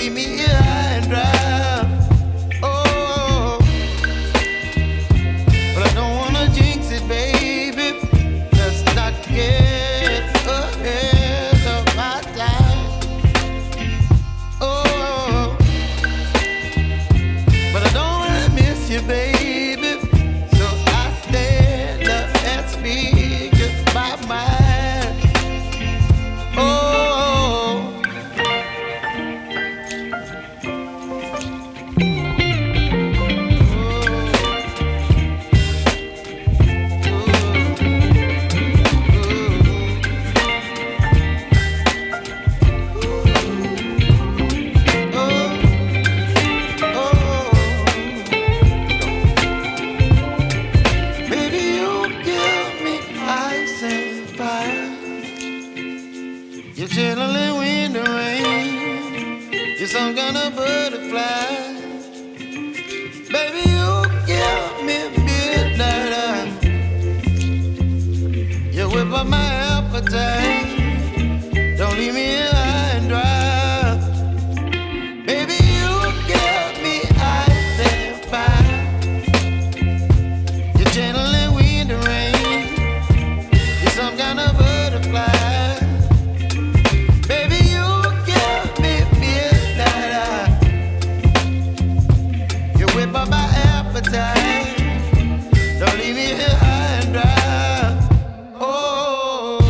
leave me here high and dry. Oh, but I don't wanna jinx it, baby. Let's not get ahead of my time. Oh, but I don't wanna miss you, baby. So I stand up and speak just my mind. Oh. You're chilling in the rain. You're some kind of butterfly. Baby, you give me midnight. You whip up my appetite. Don't leave me here high and dry. Baby, you give me ice and fire. You're channeling wind and rain. You're some kind of butterfly. By my appetite, don't leave me here high and dry. Oh,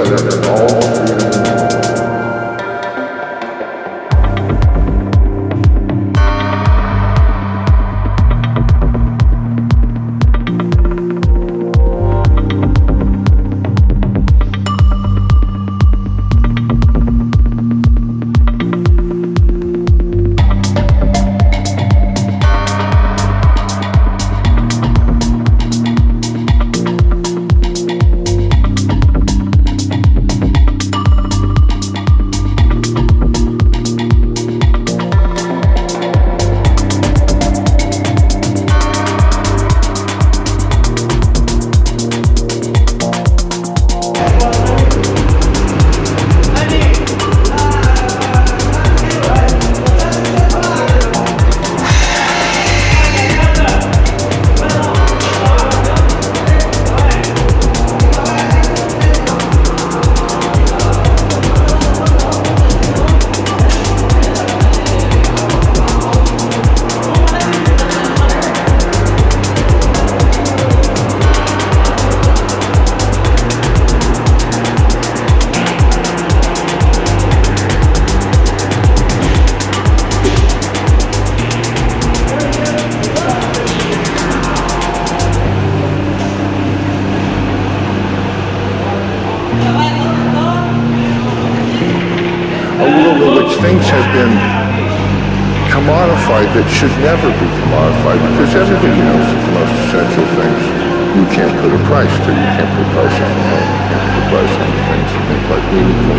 together and all three. Things have been commodified that should never be commodified because everybody knows that the most essential things you can't put a price to. You can't put a price on the home, you can't put a price on the things like meaningful